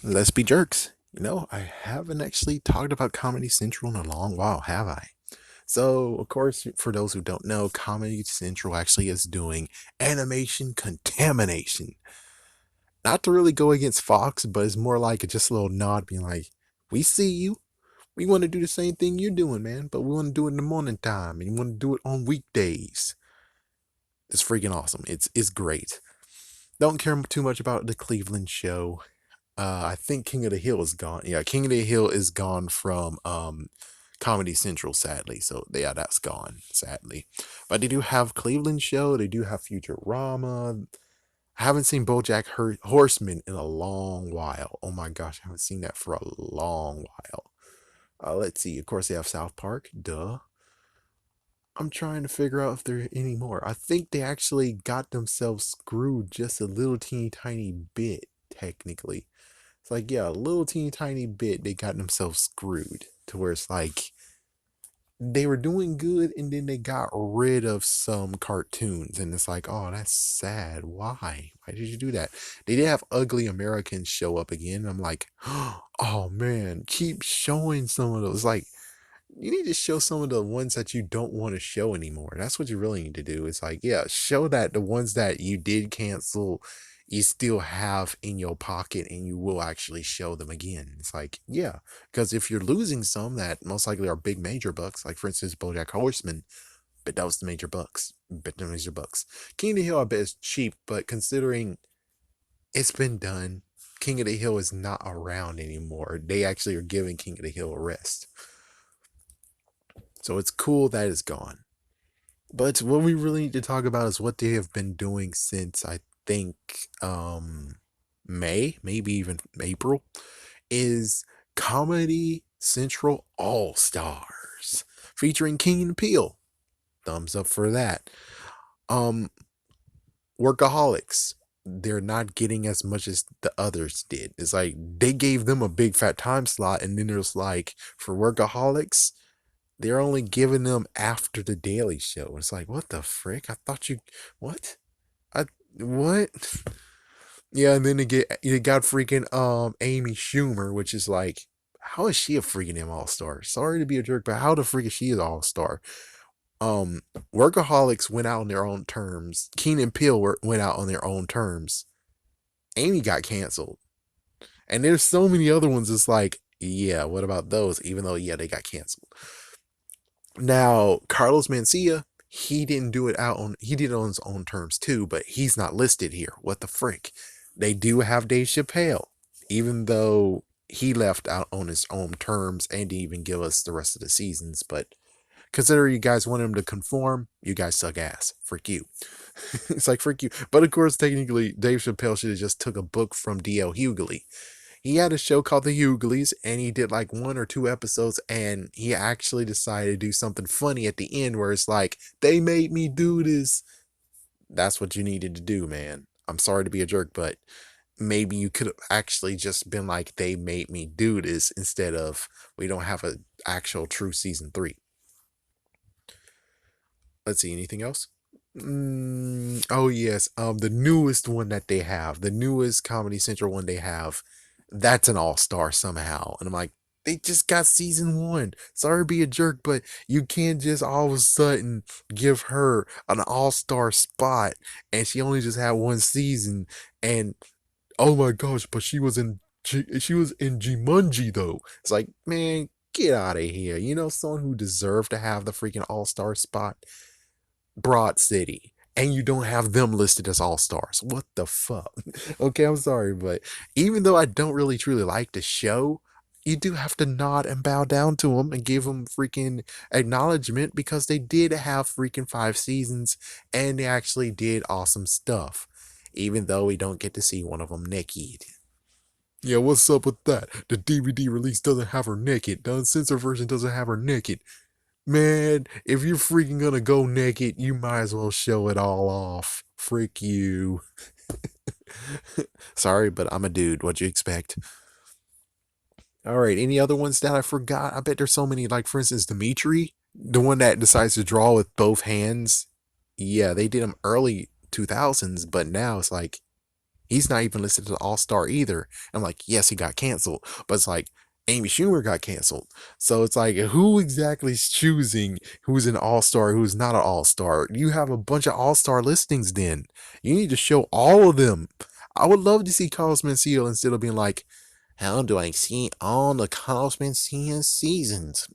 Let's be jerks. I haven't actually talked about Comedy Central in a long while, have I? So, of course, for those who don't know, Comedy Central actually is doing animation contamination. Not to really go against Fox, but it's more like just a little nod being like, we see you. We want to do the same thing you're doing, man, but we want to do it in the morning time and you want to do it on weekdays. It's freaking awesome. It's great. Don't care too much about the Cleveland show. I think King of the Hill is gone. Yeah, King of the Hill is gone from Comedy Central, sadly. So yeah, that's gone, sadly. But they do have Cleveland show. They do have Futurama. I haven't seen BoJack Horseman in a long while. Oh my gosh, I haven't seen that for a long while. Let's see. Of course, they have South Park. Duh. I'm trying to figure out if there are any more. I think they actually got themselves screwed just a little teeny tiny bit, technically. It's like, yeah, a little teeny tiny bit they got themselves screwed to where it's like they were doing good and then they got rid of some cartoons and it's like, oh, that's sad. Why did you do that? They did have Ugly Americans show up again. I'm like, oh man, keep showing some of those. Like, you need to show some of the ones that you don't want to show anymore. That's what you really need to do. It's like, yeah, show that the ones that you did cancel, you still have in your pocket and you will actually show them again. It's like, yeah, because if you're losing some that most likely are big major bucks, like for instance, BoJack Horseman, but that was the major bucks. But the major bucks. King of the Hill, I bet is cheap, but considering it's been done, King of the Hill is not around anymore. They actually are giving King of the Hill a rest. So it's cool that it's gone. But what we really need to talk about is what they have been doing since I think May, maybe even April, is Comedy Central All Stars featuring King and Peele. Thumbs up for that. Um Workaholics. They're not getting as much as the others did. It's like they gave them a big fat time slot, and then there's like for Workaholics, they're only giving them after the Daily Show. It's like, what the frick? I thought you, what? I what? Yeah, and then you got freaking Amy Schumer, which is like, how is she a freaking All Star? Sorry to be a jerk, but how the freak is she an All Star? Um, Workaholics went out on their own terms. Keenan and Peele went out on their own terms. Amy got canceled, and there's so many other ones. It's like, yeah, what about those? Even though, yeah, they got canceled. Now, Carlos Mencia, he did it on his own terms too, but he's not listed here. What the frick? They do have Dave Chappelle, even though he left out on his own terms and didn't even give us the rest of the seasons. But consider you guys want him to conform, you guys suck ass. Frick you. It's like frick you. But of course, technically, Dave Chappelle should have just took a book from D.L. Hughley. He had a show called The Hughleys, and he did like one or two episodes, and he actually decided to do something funny at the end where it's like, they made me do this. That's what you needed to do, man. I'm sorry to be a jerk, but maybe you could have actually just been like, they made me do this instead of, we don't have an actual true season three. Let's see, anything else? Oh yes, the newest one that they have, the newest Comedy Central one they have, that's an all-star somehow. And I'm like, they just got season one. Sorry to be a jerk, but you can't just all of a sudden give her an all-star spot and she only just had one season. And oh my gosh, but she was in Jumanji though. It's like, man, get out of here. You know, someone who deserved to have the freaking all-star spot, Broad City, and you don't have them listed as all stars. What the fuck? Okay, I'm sorry, but even though I don't really truly like the show, you do have to nod and bow down to them and give them freaking acknowledgement because they did have freaking 5 seasons and they actually did awesome stuff. Even though we don't get to see one of them naked. Yeah, what's up with that? The DVD release doesn't have her naked. The uncensored version doesn't have her naked. Man, if you're freaking gonna go naked, you might as well show it all off. Freak you. Sorry, but I'm a dude. What you expect? All right, any other ones that I forgot? I bet there's so many. Like, for instance, Dimitri, the one that decides to draw with both hands. Yeah, they did them early 2000s, but now it's like He's not even listed as an all-star either. I'm like, yes, he got canceled, but it's like Amy Schumer got canceled. So it's like, who exactly is choosing who's an all-star, who's not an all-star? You have a bunch of all-star listings then. You need to show all of them. I would love to see Carlos Mencia instead of being like, how do I see all the Carlos Mencia seasons?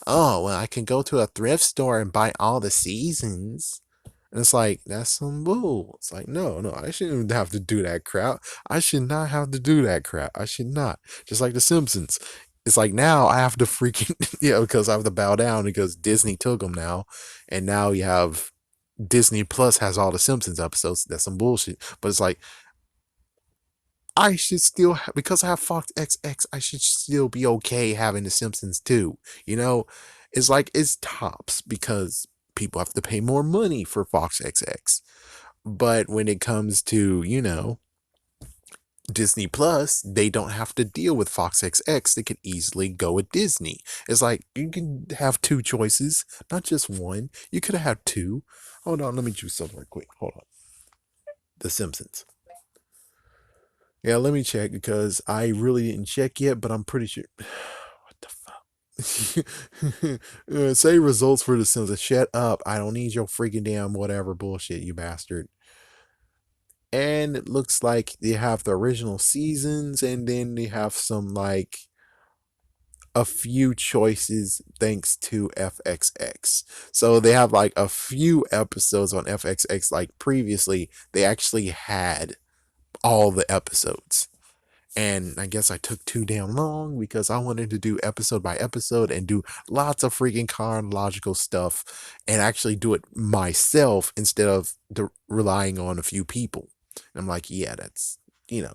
Oh, well, I can go to a thrift store and buy all the seasons. And it's like, that's some bull. It's like, no, I shouldn't have to do that crap. I should not have to do that crap. I should not. Just like The Simpsons. It's like now I have to freaking, because I have to bow down because Disney took them now. And now you have Disney Plus has all the Simpsons episodes. That's some bullshit. But it's like, I should still, because I have Fox XX, I should still be okay having The Simpsons too. You know, it's like it's tops because people have to pay more money for Fox XX. But when it comes to, Disney Plus, they don't have to deal with Fox XX. They could easily go with Disney. It's like you can have two choices, not just one. You could have had two. Hold on, let me choose something right quick. Hold on. The Simpsons. Yeah, let me check because I really didn't check yet, but I'm pretty sure. What the fuck? Say results for The Simpsons. Shut up. I don't need your freaking damn whatever bullshit, you bastard. And it looks like they have the original seasons, and then they have some like a few choices thanks to FXX. So they have like a few episodes on FXX. Like previously, they actually had all the episodes. And I guess I took too damn long because I wanted to do episode by episode and do lots of freaking chronological stuff and actually do it myself instead of relying on a few people. And I'm like, yeah, that's, you know.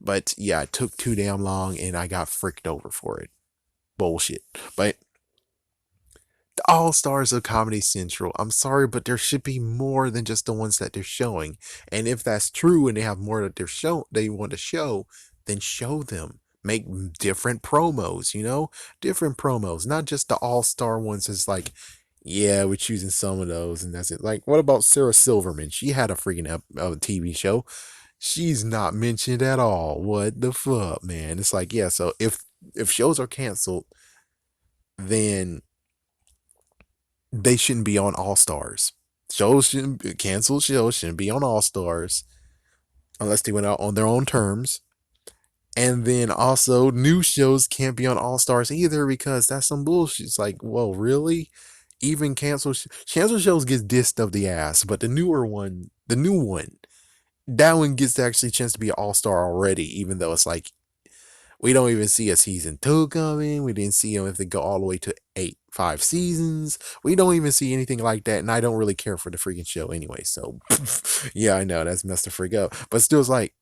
But yeah, it took too damn long and I got fricked over for it. Bullshit. But the All Stars of Comedy Central, I'm sorry, but there should be more than just the ones that they're showing. And if that's true and they have more that they want to show, then show them. Make different promos, different promos, not just the All Star ones. It's like, yeah, we're choosing some of those, and that's it. Like, what about Sarah Silverman? She had a freaking TV show. She's not mentioned at all. What the fuck, man? It's like, yeah. So if shows are canceled, then they shouldn't be on All Stars. Canceled shows shouldn't be on All Stars unless they went out on their own terms. And then also new shows can't be on All Stars either because that's some bullshit. It's like, whoa, really? Even canceled shows get dissed of the ass, but the new one, that one gets actually a chance to be an All Star already, even though it's like we don't even see a season 2 coming. We didn't see them if they go all the way to 5 seasons. We don't even see anything like that, and I don't really care for the freaking show anyway. So, yeah, I know that's messed the freak up. But still, it's like,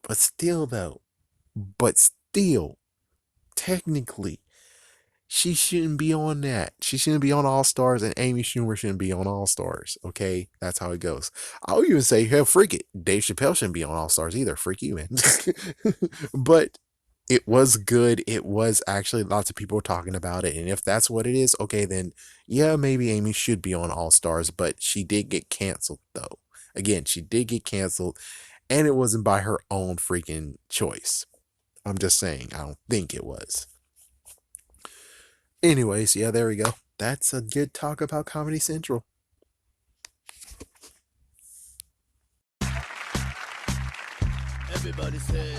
but still though, but still, technically, she shouldn't be on that. She shouldn't be on All Stars, and Amy Schumer shouldn't be on All Stars. Okay, that's how it goes. I'll even say, hell, freak it. Dave Chappelle shouldn't be on All Stars either. Freak you, man. But it was good. It was actually lots of people were talking about it. And if that's what it is, okay, then yeah, maybe Amy should be on All Stars, but she did get canceled though. Again, she did get canceled, and it wasn't by her own freaking choice. I'm just saying, I don't think it was. Anyways, yeah, there we go. That's a good talk about Comedy Central. Everybody say